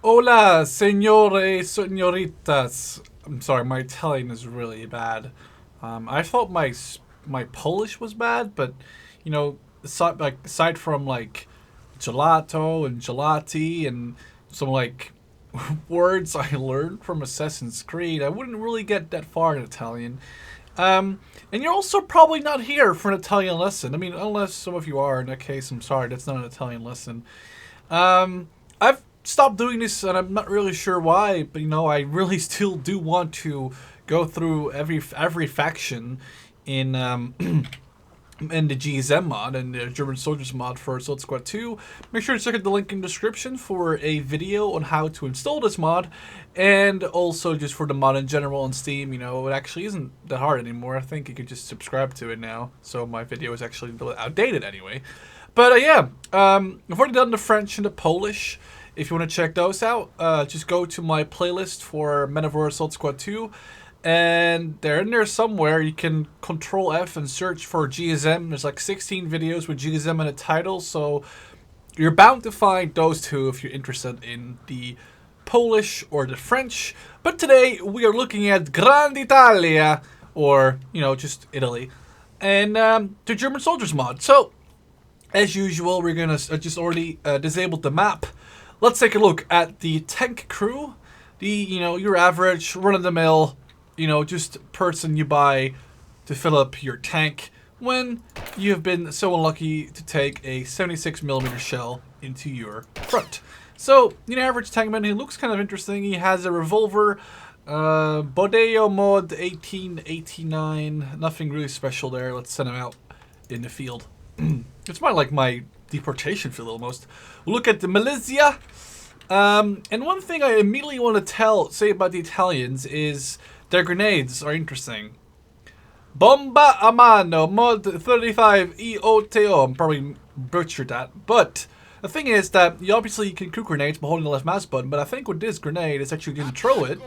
Hola, señores, señoritas. I'm sorry, my Italian is really bad. I thought my Polish was bad, but you know, aside from like gelato and gelati and some like words I learned from Assassin's Creed, I wouldn't really get that far in Italian. And you're also probably not here for an Italian lesson. I mean, unless some of you are. In that case, I'm sorry, that's not an Italian lesson. I've stopped doing this, and I'm not really sure why. But I really still do want to go through every faction in in the GSM mod and the German Soldiers mod for Assault Squad 2. Make sure to check out the link in the description for a video on how to install this mod, and also just for the mod in general on Steam. It actually isn't that hard anymore. I think you could just subscribe to it now, so my video is actually a little outdated anyway. But yeah, I've already done the French and the Polish. If you want to check those out, just go to my playlist for Men of War Assault Squad 2. And they're in there somewhere. You can Control F and search for GSM. There's like 16 videos with GSM in the title, so you're bound to find those two if you're interested in the Polish or the French. But today we are looking at Grande Italia, or just Italy, and the German Soldiers mod. So as usual, we're gonna just already disabled the map. Let's take a look at the tank crew. The your average run-of-the-mill, just person you buy to fill up your tank when you have been so unlucky to take a 76mm shell into your front. So, average tankman, he looks kind of interesting. He has a revolver, Bodeo mod 1889, nothing really special there. Let's send him out in the field. It's more like my deportation field almost. Look at the militia. And one thing I immediately want to say about the Italians is their grenades are interesting. Bomba a mano, mod 35 EOTO. I'm probably butchered that. But the thing is that you obviously can cook grenades by holding the left mouse button. But I think with this grenade, it's actually going to throw it.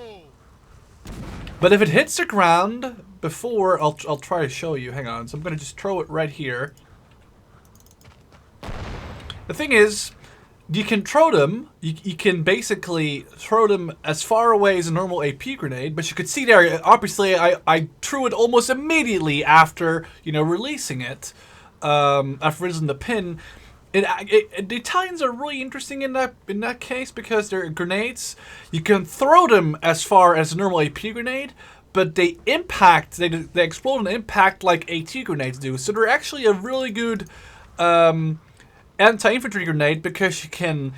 But if it hits the ground before, I'll try to show you. Hang on. So I'm going to just throw it right here. The thing is, you can throw them, you can basically throw them as far away as a normal AP grenade, but you could see there, obviously, I threw it almost immediately after, releasing it, after releasing the pin. The Italians are really interesting in that case, because they're grenades. You can throw them as far as a normal AP grenade, but they impact, they explode and impact like AT grenades do, so they're actually a really good, anti-infantry grenade, because you can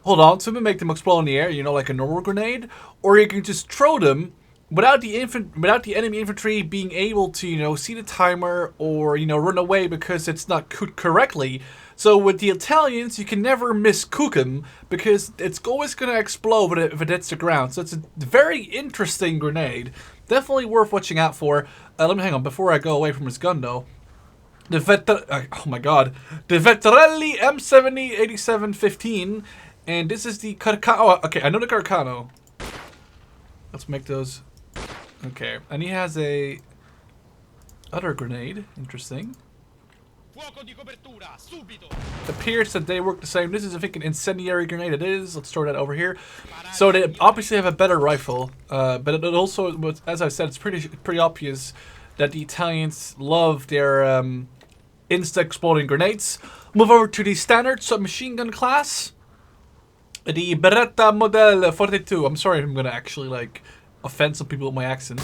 hold on to them and make them explode in the air, like a normal grenade, or you can just throw them without the enemy infantry being able to, see the timer or, run away because it's not cooked correctly. So with the Italians, you can never miscook them because it's always going to explode if it hits the ground. So it's a very interesting grenade. Definitely worth watching out for. Let me hang on before I go away from his gun though. The oh my god, the Vettorelli M70 8715, and this is the Carcano. Oh, okay, I know the Carcano. Let's make those. Okay, and he has a other grenade. Interesting. It appears that they work the same. This is, I think, an incendiary grenade. It is. Let's throw that over here. So they obviously have a better rifle, but it also, as I said, it's pretty obvious that the Italians love their insta-exploding grenades. Move over to the standard submachine gun class. The Beretta Model 42. I'm sorry if I'm gonna actually offend some people with my accent.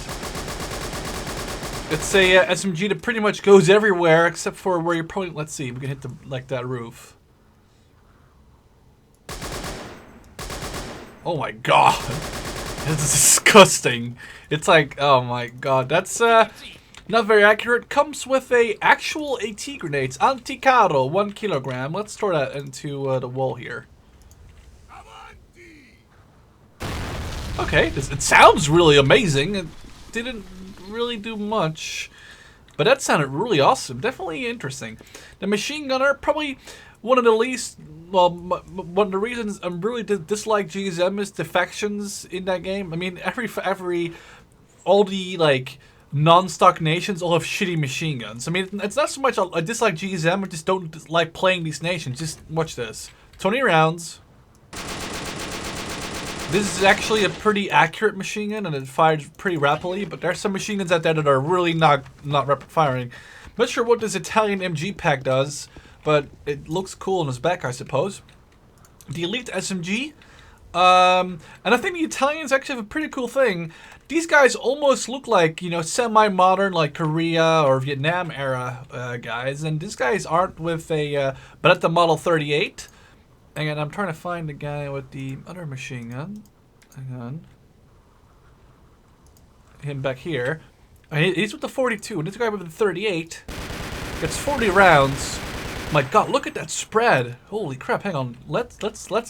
It's a SMG that pretty much goes everywhere except for where you're probably. Let's see, we can hit that roof. Oh my god, this is disgusting. It's like, oh my god, that's not very accurate. Comes with a actual AT grenades. Anti-Caro, 1 kilogram. Let's throw that into the wall here. Okay, it sounds really amazing. It didn't really do much, but that sounded really awesome. Definitely interesting. The machine gunner, probably one of the least. Well, one of the reasons I really dislike GSM is the factions in that game. I mean, all the non-stock nations all have shitty machine guns. I mean, it's not so much I dislike GSM, I just don't like playing these nations. Just watch this. 20 rounds. This is actually a pretty accurate machine gun, and it fires pretty rapidly, but there's some machine guns out there that are really not rapid firing. Not sure what this Italian MG pack does, but it looks cool on his back, I suppose. The Elite SMG. And I think the Italians actually have a pretty cool thing. These guys almost look like, you know, semi-modern, like Korea or Vietnam era guys. And these guys aren't with a Beretta Model 38. And I'm trying to find the guy with the other machine gun. Hang on. Him back here. He's with the 42. And this guy with the 38 gets 40 rounds. My God, look at that spread! Holy crap! Hang on, let's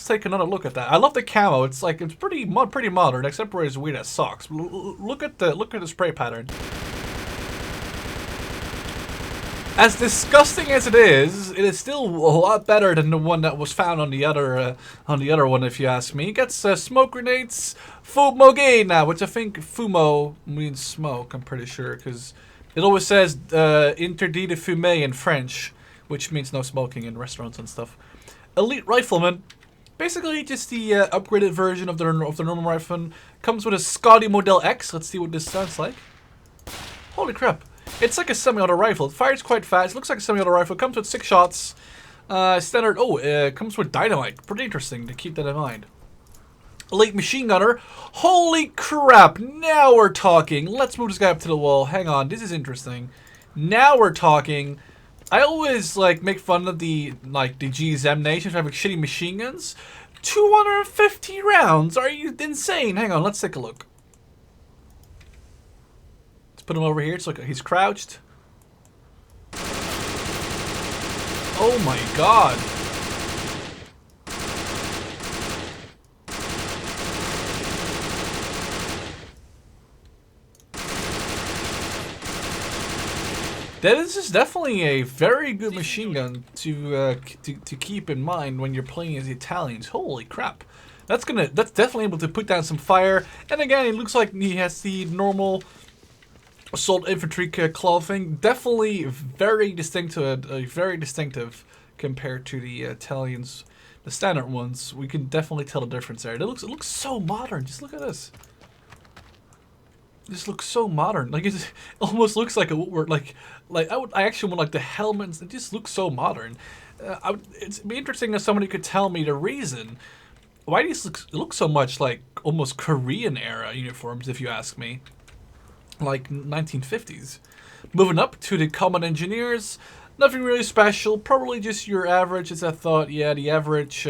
take another look at that. I love the camo. It's like it's pretty modern, except for his weird ass socks. Look at the spray pattern. As disgusting as it is still a lot better than the one that was found on the other one, if you ask me. It gets smoke grenades, fumogena, which I think fumo means smoke. I'm pretty sure because it always says interdit de fumer in French, which means no smoking in restaurants and stuff. Elite Rifleman, basically just the upgraded version of the normal rifle. Comes with a Scotty Model X. Let's see what this sounds like. Holy crap! It's like a semi-auto rifle. It fires quite fast. Looks like a semi-auto rifle. Comes with 6 shots. Standard. Oh, comes with dynamite. Pretty interesting to keep that in mind. Elite Machine Gunner. Holy crap! Now we're talking. Let's move this guy up to the wall. Hang on. This is interesting. Now we're talking. I always like make fun of the GSM nations having shitty machine guns. 250 rounds? Are you insane? Hang on, let's take a look. Let's put him over here. It's like he's crouched. Oh my God. This is definitely a very good machine gun to keep in mind when you're playing as the Italians. Holy crap. That's definitely able to put down some fire. And again, it looks like he has the normal assault infantry clothing. Definitely very distinctive, very distinctive compared to the Italians, the standard ones. We can definitely tell the difference there. It looks so modern. Just look at this. This looks so modern. Like it almost looks like I actually want like the helmets. It just looks so modern. It'd be interesting if somebody could tell me the reason why these look so much like almost Korean era uniforms, if you ask me, like 1950s. Moving up to the Common Engineers. Nothing really special, probably just your average, as I thought. Yeah, the average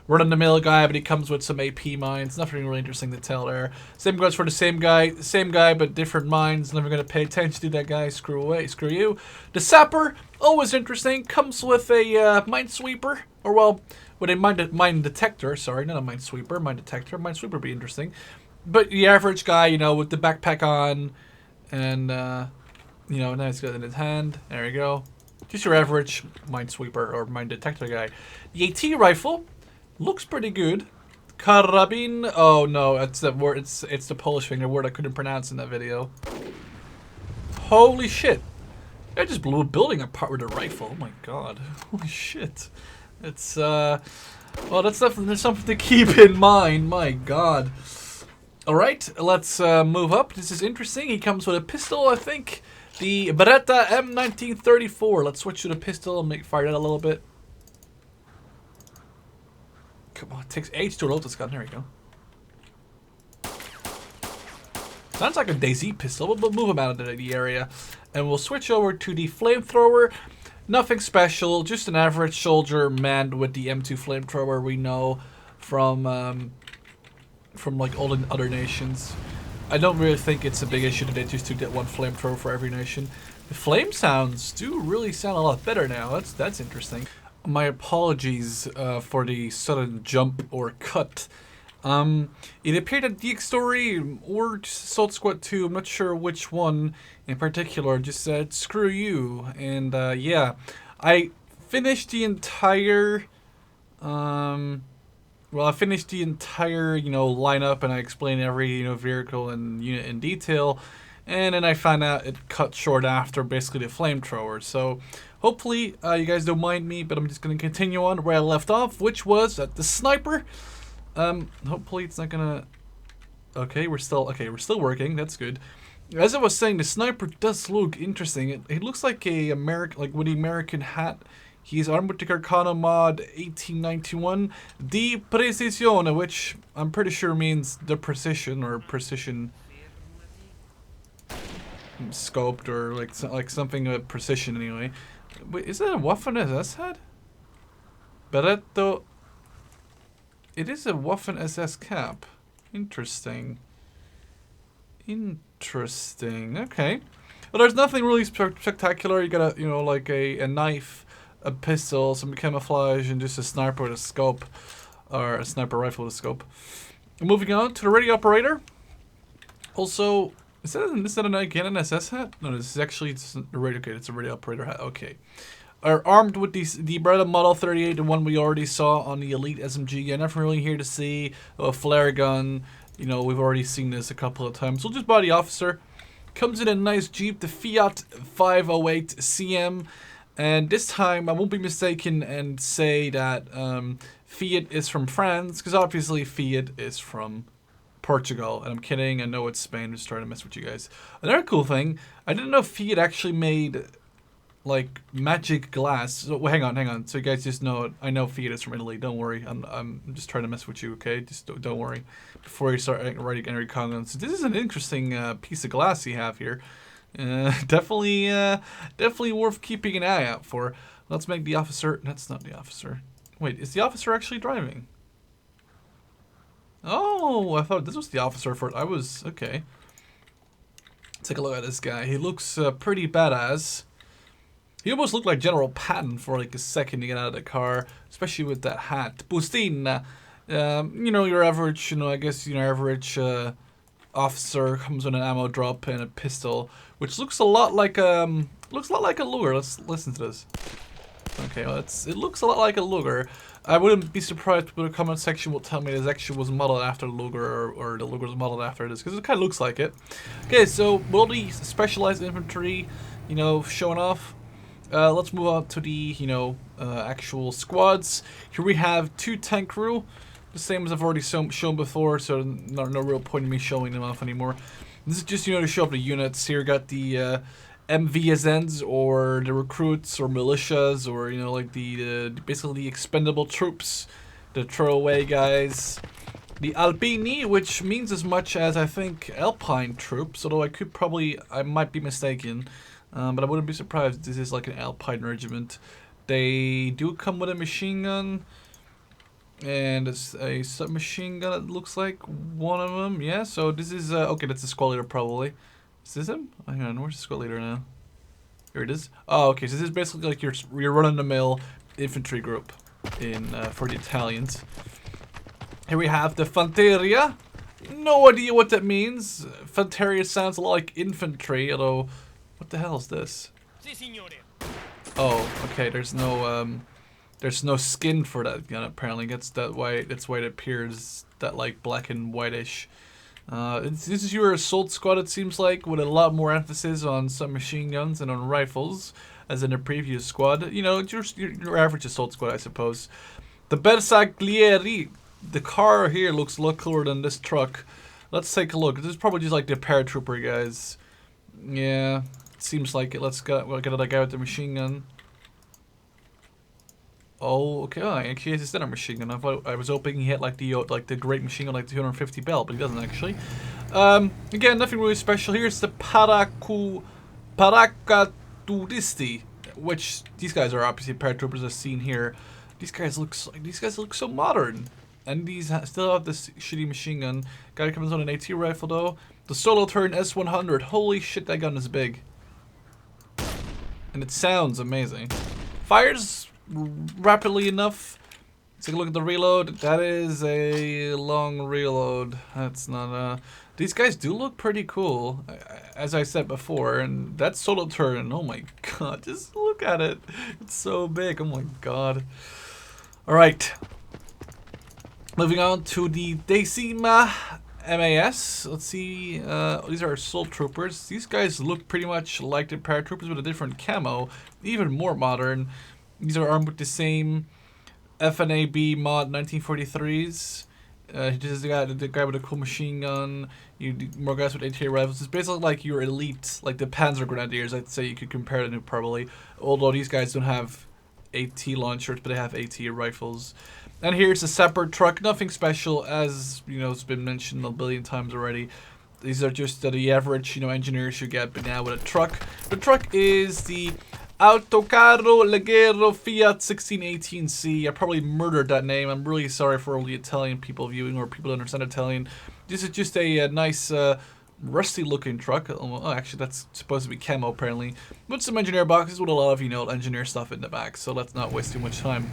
run-of-the-mill guy, but he comes with some AP mines. Nothing really interesting to tell there. Same goes for the same guy, but different mines. Never going to pay attention to that guy. Screw you. The Sapper, always interesting. Comes with a minesweeper, or well, with a mine detector. Sorry, not a minesweeper, mine detector. Minesweeper would be interesting. But the average guy, with the backpack on, and now he's got it in his hand. There you go. Just your average minesweeper or mine detector guy. The AT rifle looks pretty good. Karabin. Oh no, it's the word. It's the Polish thing, a word I couldn't pronounce in that video. Holy shit! I just blew a building apart with a rifle. Oh my God! Holy shit! It's well, that's definitely something to keep in mind. My God! All right, let's move up. This is interesting. He comes with a pistol, I think. The Beretta M1934. Let's switch to the pistol and fire that a little bit. Come on, it takes age to load this gun. There we go. Sounds like a DayZ pistol, but we'll move him out of the area. And we'll switch over to the flamethrower. Nothing special, just an average soldier manned with the M2 flamethrower we know from like all the other nations. I don't really think it's a big issue that they just to get one flamethrower for every nation. The flame sounds do really sound a lot better now. That's interesting. My apologies for the sudden jump or cut. It appeared that DX Story or Assault Squad 2, I'm not sure which one in particular, just said screw you. And yeah, I finished the entire I finished the entire, lineup, and I explained every, vehicle and unit in detail, and then I found out it cut short after basically the flamethrower. So hopefully you guys don't mind me, but I'm just going to continue on where I left off, which was at the sniper. Hopefully it's not gonna... Okay, we're still working. That's good. As I was saying, the sniper does look interesting. It looks like a American, like with the American hat. He's armed with the Carcano mod 1891 Di Precisione, which I'm pretty sure means the precision or precision scoped or like something with precision anyway. Wait, is that a Waffen SS head? Berretto. It is a Waffen SS cap. Interesting. Interesting. Okay. Well, there's nothing really spectacular. You got a, you know, like a knife, a pistol, some camouflage, and just a sniper with a scope, or a sniper rifle with a scope. Moving on to the radio operator. Also, is that again an SS hat? No, this is actually a radio. Okay, it's a radio operator hat. Okay. Are armed with the Beretta Model 38, the one we already saw on the Elite SMG. Yeah, nothing really here to see. A flare gun. You know, we've already seen this a couple of times. We'll just buy the officer. Comes in a nice Jeep, the Fiat 508 CM. And this time, I won't be mistaken and say that Fiat is from France, because obviously Fiat is from Portugal. And I'm kidding, I know it's Spain, I'm just trying to mess with you guys. Another cool thing, I didn't know Fiat actually made like magic glass. So hang on. So you guys just know, I know Fiat is from Italy. Don't worry. I'm just trying to mess with you, okay? Just don't worry. Before you start writing any comments, this is an interesting piece of glass you have here. Definitely worth keeping an eye out for. Let's make the officer. That's not the officer. Wait, is the officer actually driving? Oh, I thought this was the officer for. I was okay. Take a look at this guy. He looks pretty badass. He almost looked like General Patton for like a second to get out of the car, especially with that hat. Bustina, you know, your average, you know, I guess your average officer comes with an ammo drop and a pistol, which looks a lot like a Luger. Let's listen to this. Okay, well, it looks a lot like a Luger. I wouldn't be surprised if the comment section will tell me this actually was modeled after the Luger or the Luger was modeled after this, because it kind of looks like it. Okay, so will the specialized infantry, you know, showing off. Let's move on to the, you know, actual squads. Here we have 2 tank crew, the same as I've already shown before, so no real point in me showing them off anymore. This is just, you know, to show up the units. Here we got the MVSNs, or the recruits, or militias, or, you know, like the basically the expendable troops, the throwaway guys. The Alpini, which means as much as, I think, Alpine troops, although I might be mistaken. But I wouldn't be surprised if this is like an Alpine regiment. They do come with a machine gun. And it's a submachine gun, it looks like. One of them, yeah. So this is, okay, that's the squad leader probably. Is this him? Oh, hang on, where's the squad leader now? Here it is. Oh, okay, so this is basically like your run-of-the-mill infantry group for the Italians. Here we have the Fanteria. No idea what that means. Fanteria sounds a lot like infantry, although... What the hell is this? Oh, okay. There's no skin for that gun. Apparently, that's why it appears that like black and whitish. This is your assault squad. It seems like, with a lot more emphasis on submachine guns and on rifles, as in the previous squad. You know, your average assault squad, I suppose. The Bersaglieri. The car here looks a lot cooler than this truck. Let's take a look. This is probably just like the paratrooper guys. Yeah. Seems like it. Let's get another guy with the machine gun. Oh, okay. Oh, actually, it's still a machine gun. I was hoping he had like the great machine gun, like the 250 bell, but he doesn't actually. Again, nothing really special. Here's the Paracaturisti, which these guys are obviously paratroopers as seen here. These guys look so modern, and these still have this shitty machine gun. Guy comes on an AT rifle though. The solo turn S100. Holy shit, that gun is big. And it sounds amazing. Fires rapidly enough. Let's take a look at the reload. That is a long reload. That's not these guys do look pretty cool, as I said before, and that solo turn, oh my god, just look at it. It's so big, oh my god. Alright. Moving on to the Decima MAS. Let's see. These are assault troopers. These guys look pretty much like the paratroopers with a different camo, even more modern. These are armed with the same FNAB mod 1943s. Just the guy with a cool machine gun. You do more guys with AT rifles. It's basically like your elite, like the Panzer Grenadiers. I'd say you could compare them to probably. Although these guys don't have AT launchers, but they have AT rifles. And here's a separate truck. Nothing special, as you know, it's been mentioned a billion times already. These are just the average, you know, engineers you get, but now with a truck. The truck is the Autocarro Leggero Fiat 1618C. I probably murdered that name. I'm really sorry for all the Italian people viewing or people who understand Italian. This is just a nice, rusty looking truck. Oh, actually, that's supposed to be camo apparently. With some engineer boxes with a lot of, you know, engineer stuff in the back. So let's not waste too much time.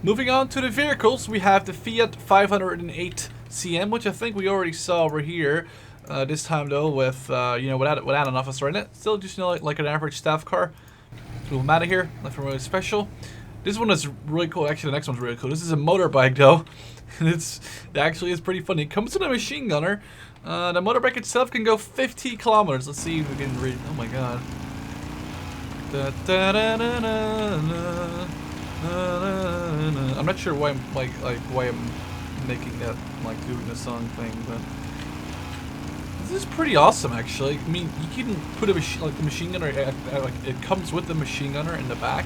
Moving on to the vehicles, we have the Fiat 508 CM, which I think we already saw over here. This time though, with you know, without an officer in it. Still just, you know, like an average staff car. Move them out of here. Nothing really special. This one is really cool. Actually, the next one's really cool. This is a motorbike though. It actually is pretty funny. It comes with a machine gunner. The motorbike itself can go 50 kilometers. Let's see if we can read. Oh my god. I'm not sure why I'm why I'm making that, like, doing the song thing, but this is pretty awesome actually. I mean, you can put a the machine gunner, like it comes with the machine gunner in the back,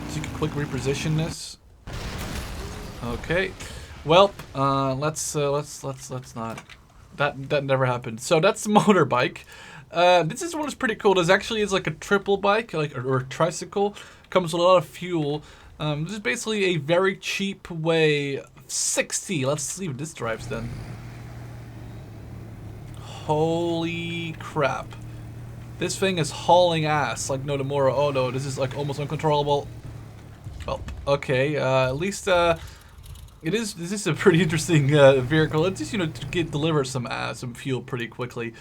so you can quick reposition this. Okay, well, let's not. That never happened. So that's the motorbike. This one is pretty cool. This actually is like a triple bike, like or a tricycle. Comes with a lot of fuel. This is basically a very cheap way. 60. Let's see what this drives then. Holy crap! This thing is hauling ass like no tomorrow. Oh no, this is like almost uncontrollable. Well, okay. At least this is a pretty interesting vehicle. It's just, you know, to deliver some fuel pretty quickly.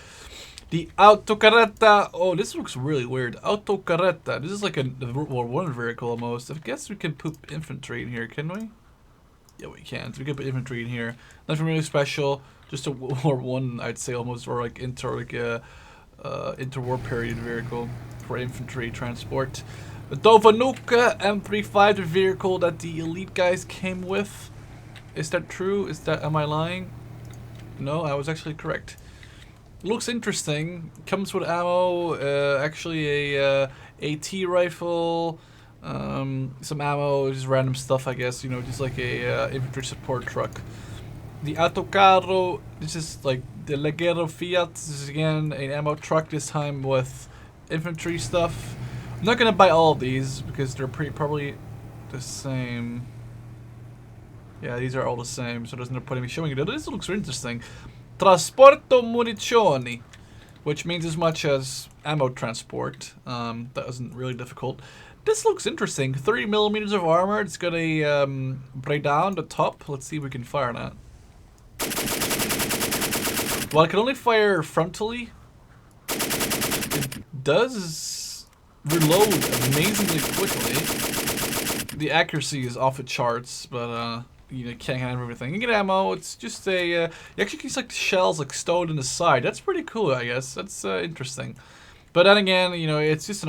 The Autocarretta. Oh, this looks really weird. Autocarretta. This is like a World War I vehicle almost. I guess we can put infantry in here, can we? Yeah, we can. So we can put infantry in here. Nothing really special. Just a World War I, I'd say almost, or like interwar period vehicle for infantry transport. The Dovanuka M35, the vehicle that the elite guys came with. Is that true? Am I lying? No, I was actually correct. Looks interesting. Comes with ammo. Actually a AT rifle. Some ammo, just random stuff, I guess. You know, just like a infantry support truck. The Autocarro. This is like the Leggero Fiat. This is again an ammo truck. This time with infantry stuff. I'm not gonna buy all of these because they're probably the same. Yeah, these are all the same, so there's no point in me showing it. This looks interesting. Trasporto munizioni, which means as much as ammo transport. That isn't really difficult. This looks interesting. 30mm of armor. It's got a Breda on the top. Let's see if we can fire that. Well, I can only fire frontally. It does reload amazingly quickly. The accuracy is off the charts, but you know, can't have everything. You get ammo. It's just a you actually get like shells like stowed in the side. That's pretty cool, I guess. That's interesting. But then again, you know, it's just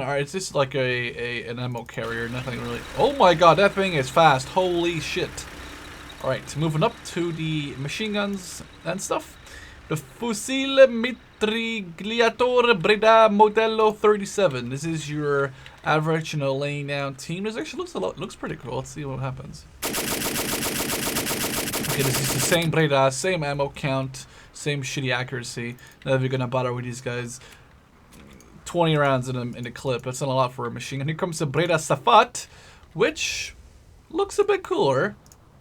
like an ammo carrier. Nothing really. Oh my god, that thing is fast. Holy shit! All right, moving up to the machine guns and stuff. The Fucile Mitragliatore Breda Modello 37. This is your average, you know, laying down team. This actually looks pretty cool. Let's see what happens. Okay, this is the same Breda, same ammo count, same shitty accuracy. Not even gonna bother with these guys. 20 rounds in a clip. That's not a lot for a machine. And here comes the Breda Safat, which looks a bit cooler.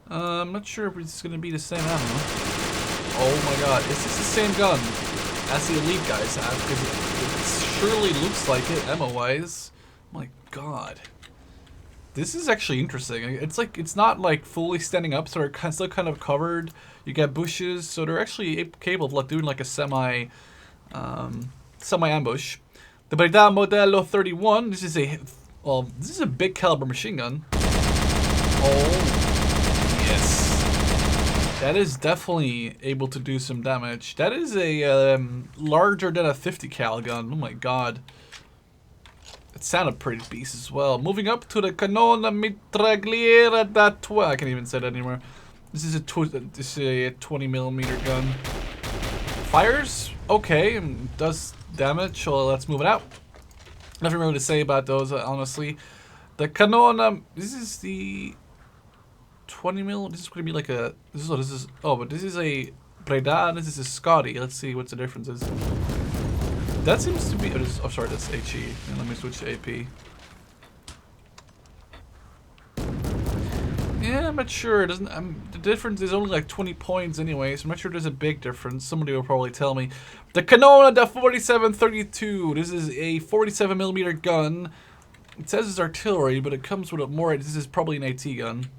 I'm not sure if it's gonna be the same ammo. Oh my god, is this the same gun as the elite guys have? Because it surely looks like it, ammo-wise. My god. This is actually interesting. It's like, it's not like fully standing up, so they're still kind of covered. You get bushes, so they're actually capable of like doing like a semi ambush. The Breda Modello 31. This is a big caliber machine gun. Oh yes. That is definitely able to do some damage. That is a larger than a 50 cal gun. Oh my god. It sounded pretty beast as well. Moving up to the Canona Mitragliera da 12. I can't even say that anymore. This is a 20 millimeter gun. Fires okay, and does damage. So let's move it out. Nothing really to say about those, honestly. The Canona. This is the 20 mil. This is going to be like a. But this is a Breda. This is a Scotty. Let's see what the difference is. That seems to be. Oh, sorry, that's HE. And let me switch to AP. Yeah, I'm not sure. It doesn't. The difference is only like 20 points anyway, so I'm not sure there's a big difference. Somebody will probably tell me. The Canona da 4732. This is a 47 millimeter gun. It says it's artillery, but it comes with a more. This is probably an AT gun.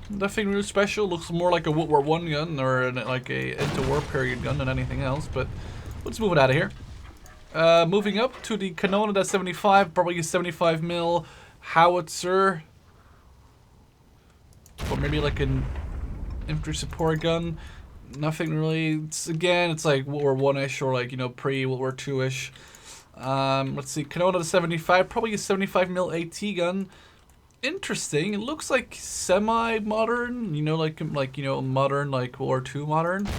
Nothing really special. Looks more like a World War I gun or like a interwar period gun than anything else. But let's move it out of here. Moving up to the Canona da 75, probably a 75 mil howitzer, or maybe like an infantry support gun. Nothing really. It's like World War I-ish or like, you know, pre-World War II-ish. Let's see, Canona da 75, probably a 75 mil AT gun. Interesting. It looks like semi-modern, you know, like you know, modern, like World War II modern.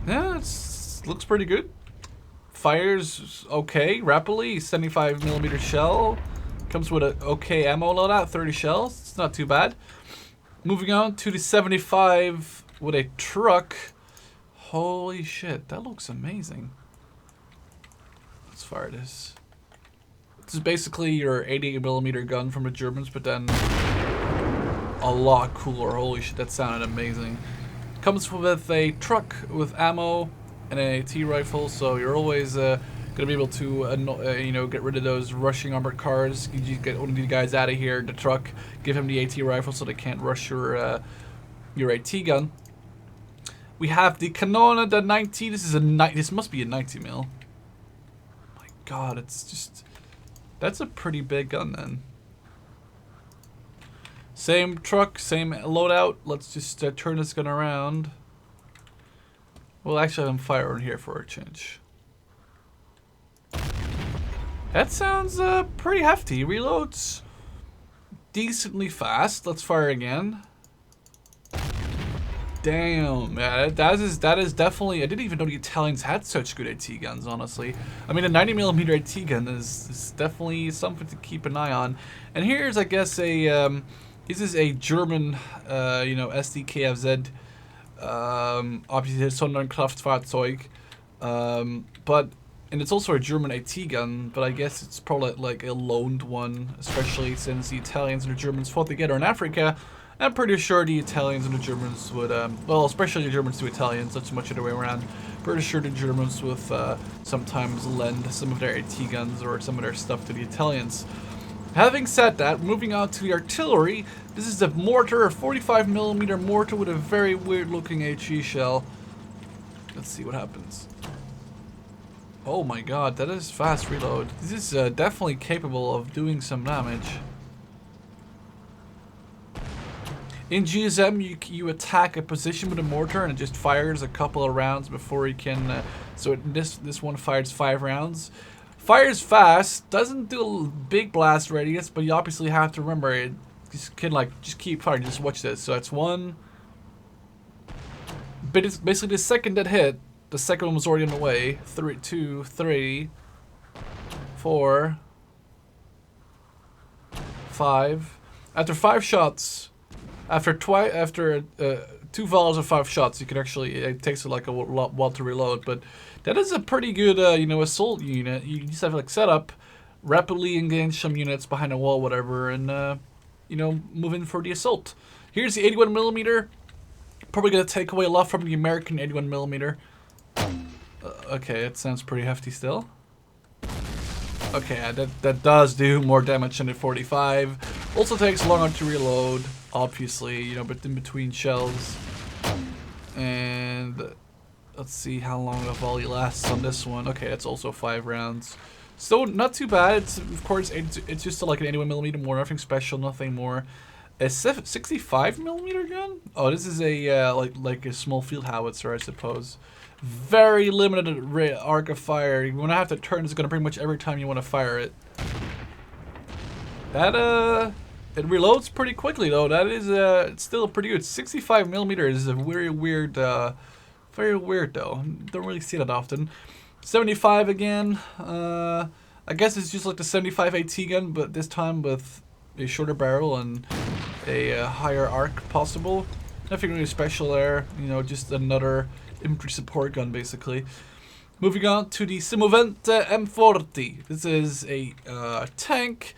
Yeah, looks pretty good. Fires okay, rapidly. 75 millimeter shell. Comes with a okay ammo loadout, 30 shells. It's not too bad. Moving on to the 75 with a truck. Holy shit, that looks amazing. Let's fire this. This is basically your 80 millimeter gun from the Germans, but then a lot cooler. Holy shit, that sounded amazing. Comes with a truck with ammo and an AT rifle, so you're always gonna be able to you know, get rid of those rushing armored cars. You get one of these guys out of here, the truck, give him the AT rifle so they can't rush your AT gun. We have the Canona da 90. This must be a 90 mil. My God, it's just. That's a pretty big gun then. Same truck, same loadout. Let's just turn this gun around. We'll actually have him fire in here for a change. That sounds pretty hefty. Reloads decently fast. Let's fire again. Damn, yeah, that is definitely. I didn't even know the Italians had such good AT guns, honestly. I mean, a 90 millimeter AT gun is definitely something to keep an eye on. And here's, I guess, a this is a German, you know, SDKFZ, obviously Sonderkraftfahrzeug, and it's also a German AT gun, but I guess it's probably like a loaned one, especially since the Italians and the Germans fought together in Africa. I'm pretty sure the Italians and the Germans would, well, especially the Germans to Italians, not so much the other way around. Pretty sure the Germans would sometimes lend some of their AT guns or some of their stuff to the Italians. Having said that, moving on to the artillery, this is a mortar, a 45 millimeter mortar with a very weird looking HE shell. Let's see what happens. Oh my God, that is fast reload. This is definitely capable of doing some damage. In GSM, you attack a position with a mortar and it just fires a couple of rounds before you can. This one fires 5 rounds. Fires fast, doesn't do a big blast radius, but you obviously have to remember it. Just can just keep firing. Just watch this. So that's 1. But it's basically the second that hit. The second one was already on the way. 3, 2, 3, 4, 5. After 5 shots. After 2 vols of 5 shots, you can actually, it takes like a while to reload, but that is a pretty good, you know, assault unit. You just have to set up, rapidly engage some units behind a wall, whatever, and you know, move in for the assault. Here's the 81 millimeter. Probably gonna take away a lot from the American 81 millimeter. Okay, it sounds pretty hefty still. Okay, that does do more damage than the 45. Also takes longer to reload, obviously, you know, but in between shells. And let's see how long a volley lasts on this one. Okay, it's also 5 rounds. So not too bad. It's, of course, it's just like an 81 millimeter more, nothing special, nothing more. A 65 millimeter gun? Oh, this is a like a small field howitzer, I suppose. Very limited arc of fire. You're gonna have to turn this gun pretty much every time you want to fire it. That it reloads pretty quickly though. That is it's still pretty good. 65 millimeters is a very weird though. Don't really see that often. 75 again. I guess it's just like the 75 AT gun, but this time with a shorter barrel and a higher arc possible. Nothing really special there. You know, just another infantry support gun basically. Moving on to the Semovente M40. This is a tank.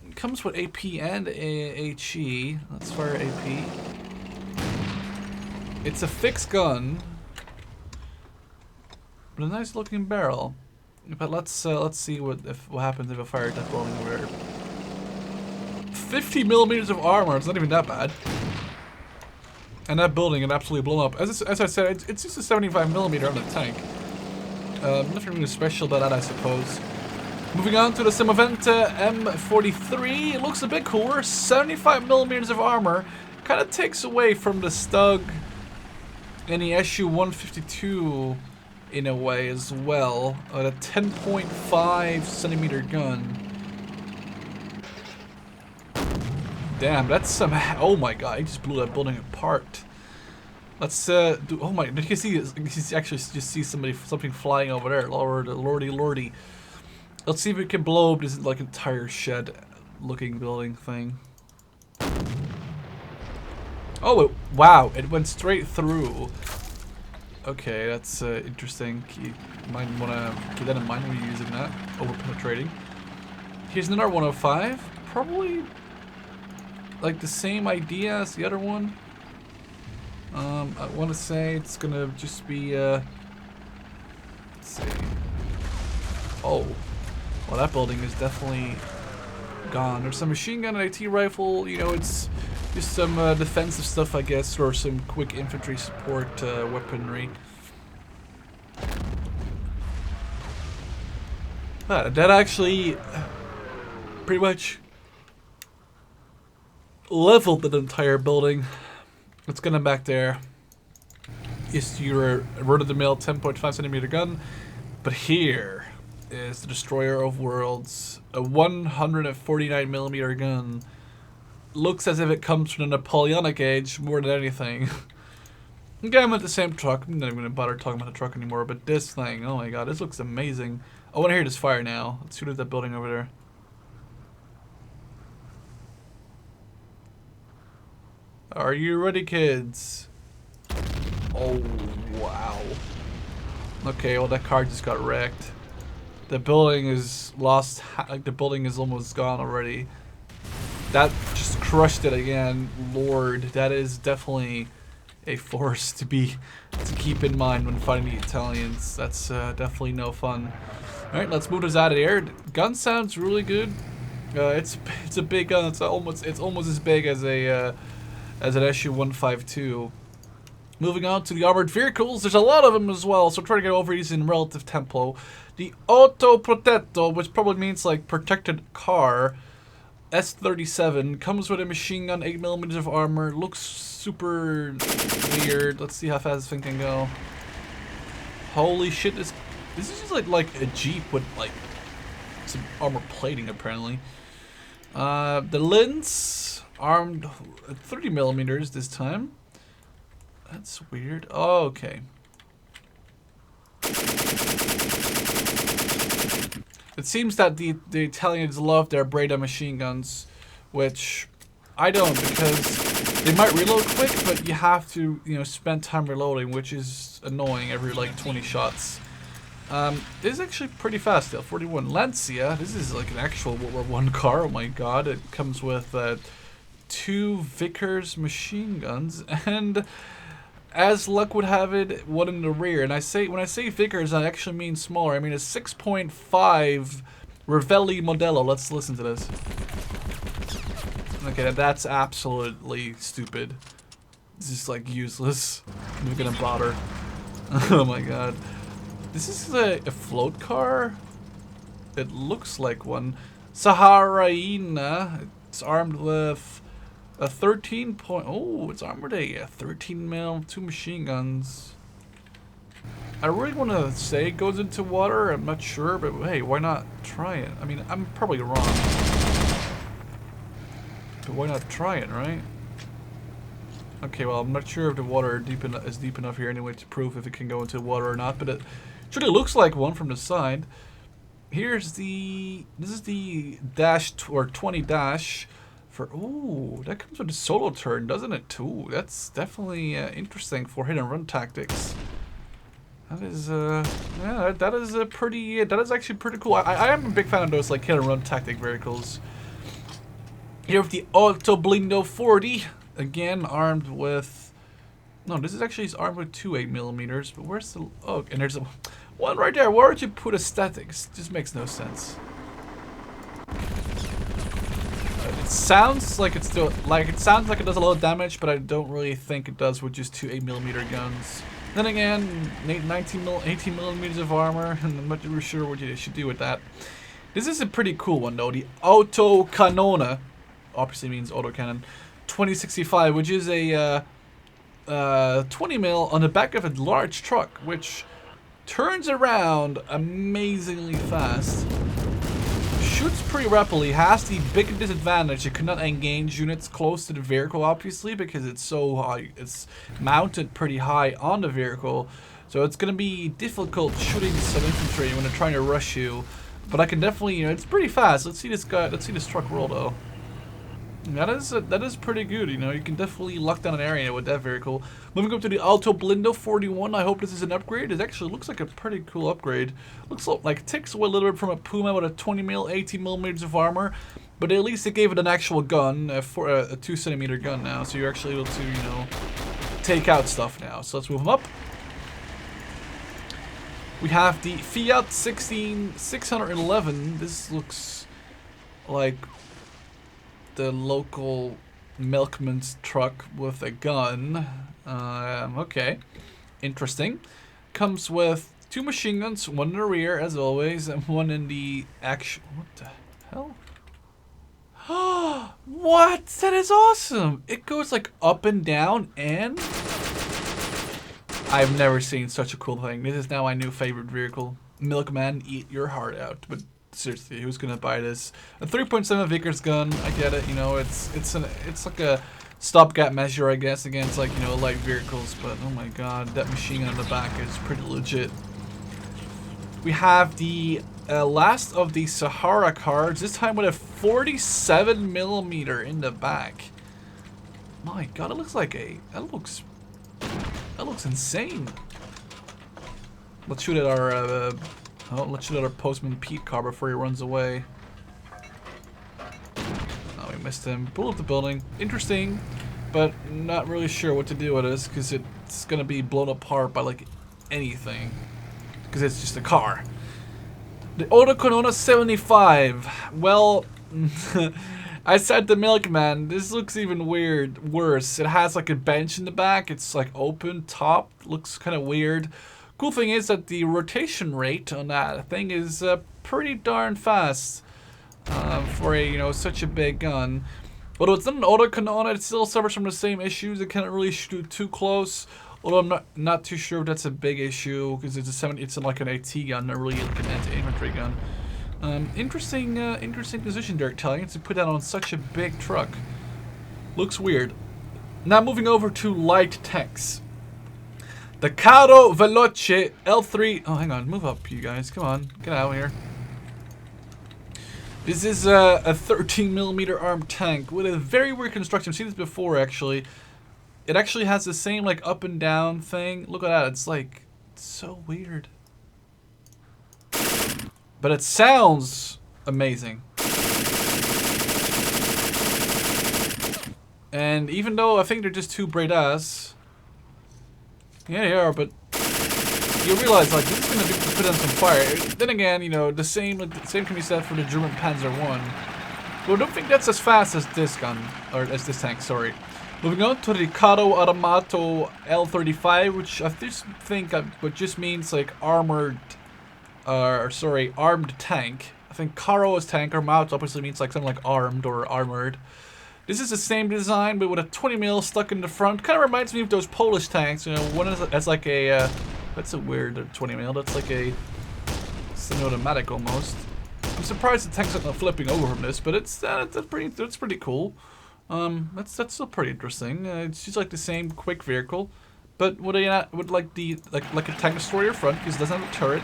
It comes with AP and HE. Let's fire AP. It's a fixed gun, but a nice looking barrel. But let's see what happens if I fire that building over there. 50 millimeters of armor. It's not even that bad. And that building is absolutely blown up. As I said, it's just a 75 millimeter on the tank. Nothing really special about that, I suppose. Moving on to the Semovente M43. It looks a bit cooler. 75 millimeters of armor. Kind of takes away from the Stug and the SU-152 in a way as well. A 10.5 centimeter gun. Damn, that's some. Oh my god, he just blew that building apart. Let's do. Oh my, did you see? You actually just see something flying over there. Lordy. Let's see if we can blow up this like entire shed-looking building thing. Oh wow! It went straight through. Okay, that's interesting. You might want to keep that in mind when you're using that. Over-penetrating. Here's another 105. Probably like the same idea as the other one. I want to say it's gonna just be let's see. Oh, well, that building is definitely gone. There's some machine gun and AT rifle. You know, it's just some defensive stuff, I guess, or some quick infantry support weaponry. But that actually pretty much leveled the entire building. Let's get him back there. It's your run-of-the-mill 10.5 centimeter gun, but here is the Destroyer of Worlds, a 149 millimeter gun. Looks as if it comes from the Napoleonic age more than anything. Again, with the same truck. I'm not even gonna bother talking about the truck anymore, but this thing, oh my god, this looks amazing. I want to hear this fire now. Let's shoot at that building over there. Are you ready, kids? Oh, wow. Okay, well, that car just got wrecked. The building is lost. Like, the building is almost gone already. That just crushed it again. Lord, that is definitely a force to keep in mind when fighting the Italians. That's definitely no fun. All right, let's move this out of the air. Gun sounds really good. It's a big gun. It's almost as big as an SU-152. Moving on to the armored vehicles, there's a lot of them as well, so try to get over these in relative tempo. The Auto Protetto, which probably means like protected car, S37, comes with a machine gun, 8mm of armor, looks super weird. Let's see how fast this thing can go. Holy shit, this is just like a Jeep with like some armor plating apparently. The Linz, armed 30mm this time. That's weird. Oh, okay. It seems that the Italians love their Breda machine guns, which I don't, because they might reload quick, but you have to, you know, spend time reloading, which is annoying every like 20 shots. This is actually pretty fast still. 41 Lancia. This is like an actual World War I car. Oh my god! It comes with 2 Vickers machine guns and, as luck would have it, one in the rear. And when I say Vickers, I actually mean smaller. I mean a 6.5 Ravelli Modello. Let's listen to this. Okay, that's absolutely stupid. This is like useless. I'm not gonna bother. Oh my god. This is a float car? It looks like one. Saharaina. It's armed with a 13 point. Oh, it's armored a 13mm, 2 machine guns. I really want to say it goes into water. I'm not sure, but hey, why not try it? I mean, I'm probably wrong. But why not try it, right? Okay, well, I'm not sure if the water is deep enough here anyway to prove if it can go into the water or not, but it surely looks like one from the side. Here's the... This is the dash or 20 dash for... Ooh, that comes with a solo turn, doesn't it? Ooh, that's definitely interesting for hit and run tactics. That is, yeah, that is a pretty... that is actually pretty cool. I am a big fan of those, like, hit and run tactic vehicles. Here with the Auto Blindo 40. Again, armed with... No, this is actually armed with 2 8mm, but where's the... Oh, and there's a... One right there. Why would you put a statics? Just makes no sense. It sounds like it's still... Like, it sounds like it does a lot of damage, but I don't really think it does with just 2 8mm guns. Then again, 18mm of armor, and I'm not really sure what you should do with that. This is a pretty cool one, though. The Auto Canona. Obviously means autocannon. 2065, which is a 20mm on the back of a large truck, which turns around amazingly fast. Shoots pretty rapidly, has the big disadvantage. It cannot engage units close to the vehicle, obviously, because it's so high. It's mounted pretty high on the vehicle, so it's going to be difficult shooting some infantry when they're trying to rush you. But I can definitely, you know, it's pretty fast. Let's see this guy. Let's see this truck roll, though. That is pretty good, you know. You can definitely lock down an area with that vehicle. Moving up to the Auto Blindo 41. I hope this is an upgrade. It actually looks like a pretty cool upgrade. Looks like it takes away a little bit from a Puma with a 20mm, 18mm of armor, but at least it gave it an actual gun, for a 2cm gun now. So you're actually able to, you know, take out stuff now. So let's move them up. We have the Fiat 16611. This looks like the local milkman's truck with a gun. Okay, interesting. Comes with 2 machine guns, one in the rear as always, and one in the action. What the hell? What? That is awesome! It goes like up and down, and I've never seen such a cool thing. This is now my new favorite vehicle. Milkman, eat your heart out. But seriously, who's gonna buy this? A 3.7 Vickers gun, I get it, you know, it's like a stopgap measure, I guess, against, like, you know, light vehicles, but oh my god, that machine gun on the back is pretty legit. We have the last of the Sahara cards, this time with a 47mm in the back. My god, it looks like that looks insane. Let's shoot at our let's shoot at our postman Pete car before he runs away. Oh, we missed him. Blew up the building. Interesting, but not really sure what to do with this because it's gonna be blown apart by like anything because it's just a car. The Auto Canona 75. Well, I said the Milkman. This looks even worse. It has like a bench in the back. It's like open top. Looks kind of weird. Cool thing is that the rotation rate on that thing is pretty darn fast for a, you know, such a big gun. Although it's not an Auto Canona, it still suffers from the same issues. It can't really shoot too close. Although I'm not too sure if that's a big issue because it's like an AT gun, not really like an anti-infantry gun. Interesting decision, Derek, telling it to put that on such a big truck. Looks weird. Now moving over to light tanks. The Carro Veloce L3. Oh, hang on. Move up, you guys. Come on. Get out of here. This is a 13mm armed tank with a very weird construction. I've seen this before, actually. It actually has the same, like, up and down thing. Look at that. It's, like, so weird. But it sounds amazing. And even though I think they're just 2 braid ass. Yeah, they are, but you realize, like, this is going to put on some fire. Then again, you know, the same can be said for the German Panzer I. But I don't think that's as fast as this gun, or as this tank, sorry. Moving on to the Carro Armato L35, which I just think what just means, like, armed tank. I think Carro is tank, Armato obviously means, like, something like armed or armored. This is the same design, but with a 20mm stuck in the front. Kind of reminds me of those Polish tanks. You know, one has like a, that's a weird 20mm. That's like a semi-automatic almost. I'm surprised the tank's not flipping over from this, but it's pretty cool. That's still pretty interesting. It's just like the same quick vehicle, but would like a tank destroyer front because it doesn't have a turret,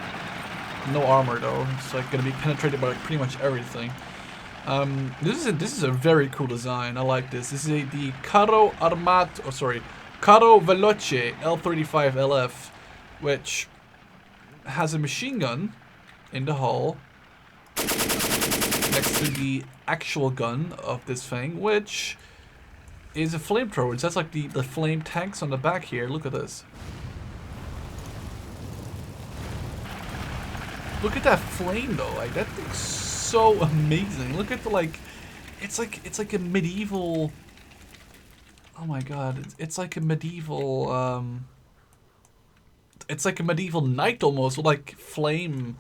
no armor though. It's like gonna be penetrated by like pretty much everything. This is a very cool design. I like this. This is the Carro Armato. Oh, sorry, Carro Veloce L35 LF, which has a machine gun in the hull next to the actual gun of this thing, which is a flamethrower. That's like the flame tanks on the back here. Look at this. Look at that flame though. Like that thing's so amazing. Look at the it's like a medieval. Oh my god, it's like a medieval. It's like a medieval knight almost with like flames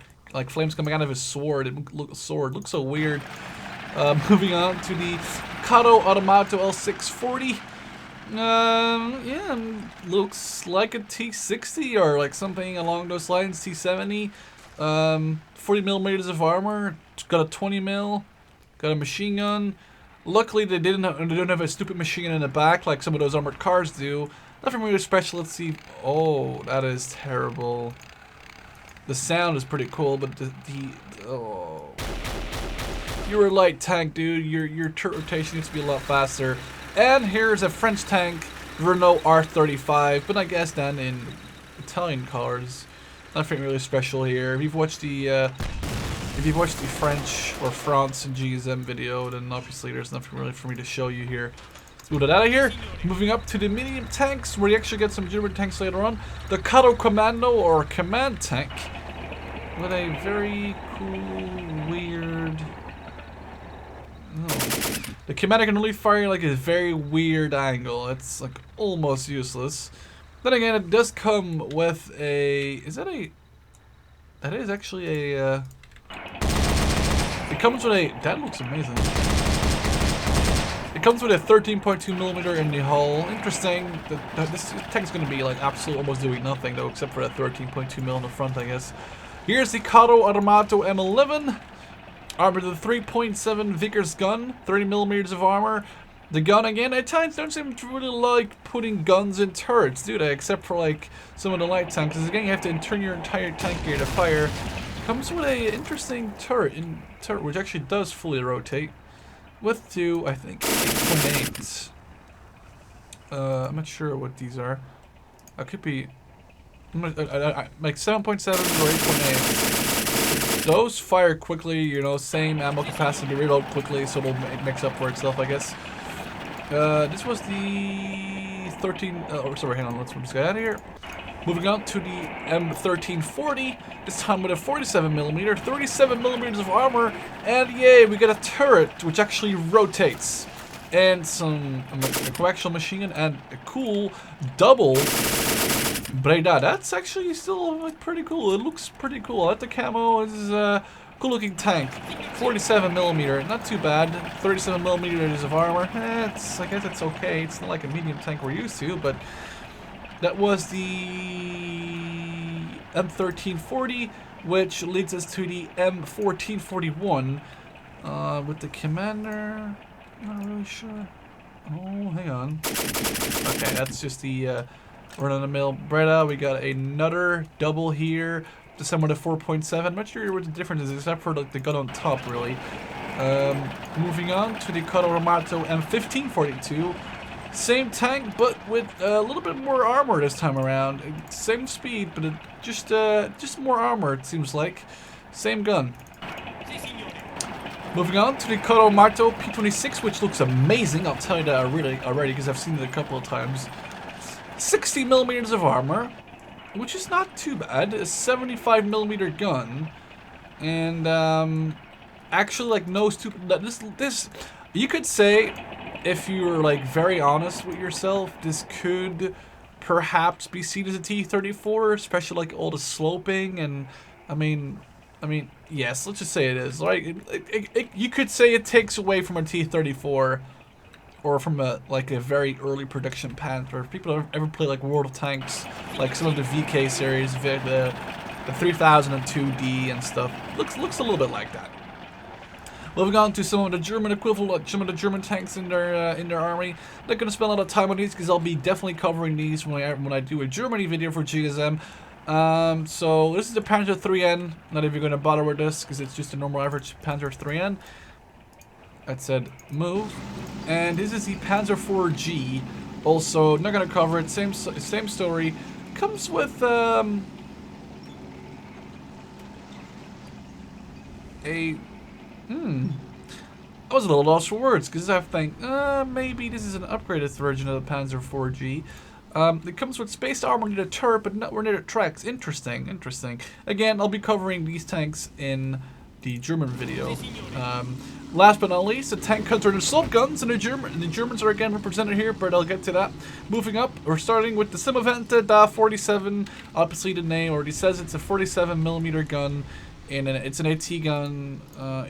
coming out of his sword. It looks so weird. Moving on to the Carro Armato L640. Yeah, looks like a T60 or like something along those lines. T70. 40 millimeters of armor. Got a 20 mil. Got a machine gun. Luckily, they don't have a stupid machine gun in the back like some of those armored cars do. Nothing really special. Let's see. Oh, that is terrible. The sound is pretty cool, but oh, you're a light tank, dude. Your turret rotation needs to be a lot faster. And here's a French tank, Renault R35, but I guess then in Italian colors. Nothing really special here. If you've watched the French or France and GSM video, then obviously there's nothing really for me to show you here. Let's move it out of here. Moving up to the medium tanks, where you actually get some German tanks later on. The Carro Commando or Command Tank, with a very cool, weird. Oh. The Commander can only fire like a very weird angle. It's like almost useless. Then again, it does come with a. Is that a? That is actually a. It comes with a. That looks amazing. It comes with a 13.2 millimeter in the hull. Interesting. This tank's going to be like absolutely almost doing nothing though, except for that 13.2 mil in the front, I guess. Here's the Carro Armato M11, armored with a 3.7 Vickers gun, 30 millimeters of armor. The gun again, Italians don't seem to really like putting guns in turrets, do they? Except for like some of the light tanks. Because again, you have to turn your entire tank gear to fire. Comes with a interesting turret, which actually does fully rotate. With two, I think, 8.8. I'm not sure what these are. I could be like 7.7 or 8.8. Those fire quickly, you know, same ammo capacity, reload quickly, so it'll mix up for itself, I guess. This was the 13. Oh, sorry, hang on. Let's move this guy out of here. Moving on to the M1340. This time with a 47 millimeter, 37 millimeters of armor, and yay, we get a turret which actually rotates, and some a coaxial machine gun, and a cool double Breda. That's actually still like pretty cool. It looks pretty cool. I like the camo. This is a cool looking tank. 47 millimeter, not too bad. 37 millimeters of armor. I guess it's okay. It's not like a medium tank we're used to, but that was the M1340, which leads us to the M1441 with the commander. Not really sure. Oh, hang on. Okay, that's just the run-of-the-mill Breda. We got another double here. This time with a 4.7. I'm not sure what the difference is, except for like the gun on top, really. Moving on to the Carro Armato M1542. Same tank, but with a little bit more armor this time around. Same speed, but just more armor, it seems like. Same gun. Moving on to the Carro Armato P26, which looks amazing. I'll tell you that already, because I've seen it a couple of times. 60 millimeters of armor, which is not too bad. A 75 millimeter gun, and actually, like no stupid. This you could say, if you were like very honest with yourself, this could perhaps be seen as a T-34, especially like all the sloping, and I mean, yes, let's just say it is. Right? You could say it takes away from a T-34, or from a very early production Panther. If people ever play like World of Tanks, like some of the VK series, the 3002D and stuff, looks a little bit like that. Moving on to some of the German equivalent, some of the German tanks in their army. Not going to spend a lot of time on these because I'll be definitely covering these when I do a Germany video for GSM. So this is the Panzer 3N. Not even going to bother with this because it's just a normal average Panzer 3N. That said, move. And this is the Panzer 4G. Also, not going to cover it. Same story. Comes with I was a little lost for words because I think maybe this is an upgraded version of the Panzer 4G. It comes with spaced armor near the turret, but not near the tracks. Interesting, interesting. Again, I'll be covering these tanks in the German video. Last but not least, the tank cuts are the assault guns, and the Germans are again represented here, but I'll get to that. Moving up, we're starting with the Shermanator Da 47. Obviously, the name already says it's a 47mm gun. It's an AT gun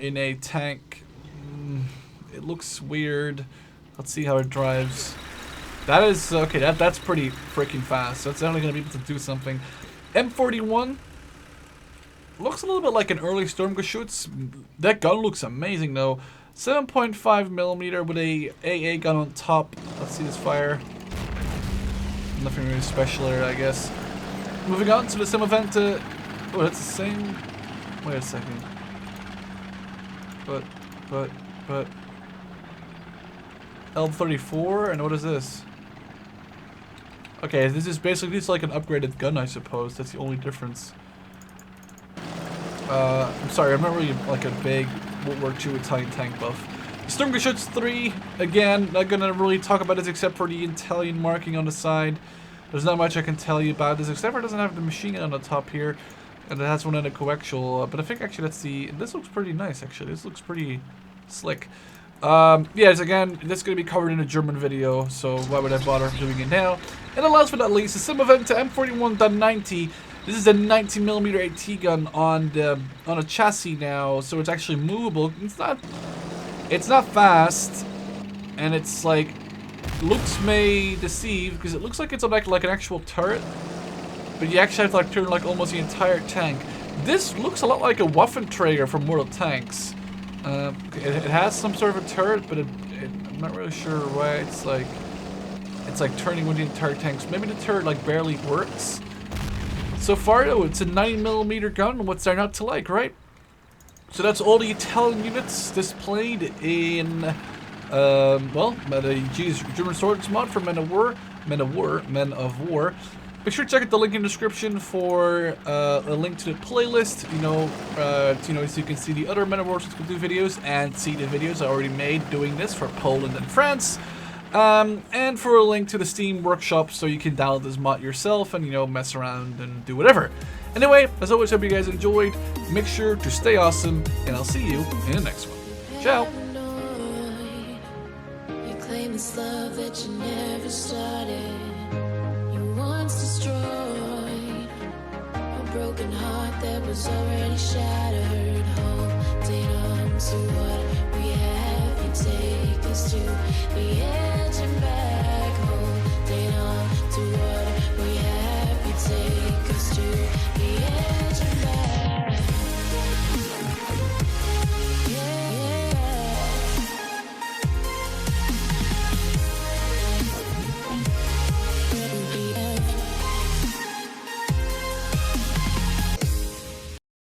in a tank. It looks weird. Let's see how it drives. That is okay. That's pretty freaking fast. That's definitely gonna be able to do something. M41 looks a little bit like an early Sturmgeschütz. That gun looks amazing though. 7.5mm with a AA gun on top. Let's see this fire. Nothing really special there, I guess. Moving on to the Shermanator. Oh, that's the same. Wait a second. But L34, and what is this? Okay, this is basically just like an upgraded gun, I suppose. That's the only difference. I'm sorry, I'm not really like a big World War II Italian tank buff. Sturmgeschütz 3, again, not gonna really talk about this except for the Italian marking on the side. There's not much I can tell you about this, except for it doesn't have the machine gun on the top here. And it has one in a coaxial, but I think actually this looks pretty nice actually. This looks pretty slick. Yes, again, this is going to be covered in a German video, so why would I bother doing it now? And then last but not least, the Shermanator M41.90. This is a 90mm AT gun on a chassis now, so it's actually movable. It's not fast, and it's like looks may deceive because it looks like it's on like an actual turret. But you actually have to like turn like almost the entire tank. This looks a lot like a Waffenträger from Mortal Tanks. It has some sort of a turret, but I'm not really sure why it's like turning with the entire tank. So maybe the turret like barely works. So far though, it's a 90mm gun. What's there not to like, right? So that's all the Italian units displayed in well, the German Swords mod for Men of War. Make sure to check out the link in the description for a link to the playlist, so you can see the other Men of War School 2 videos and see the videos I already made doing this for Poland and France. And for a link to the Steam workshop so you can download this mod yourself and, mess around and do whatever. Anyway, as always, hope you guys enjoyed. Make sure to stay awesome, and I'll see you in the next one. Ciao! You claim this love that you never started. Once destroyed, a broken heart that was already shattered. Holding on to what we have, you take us to the end.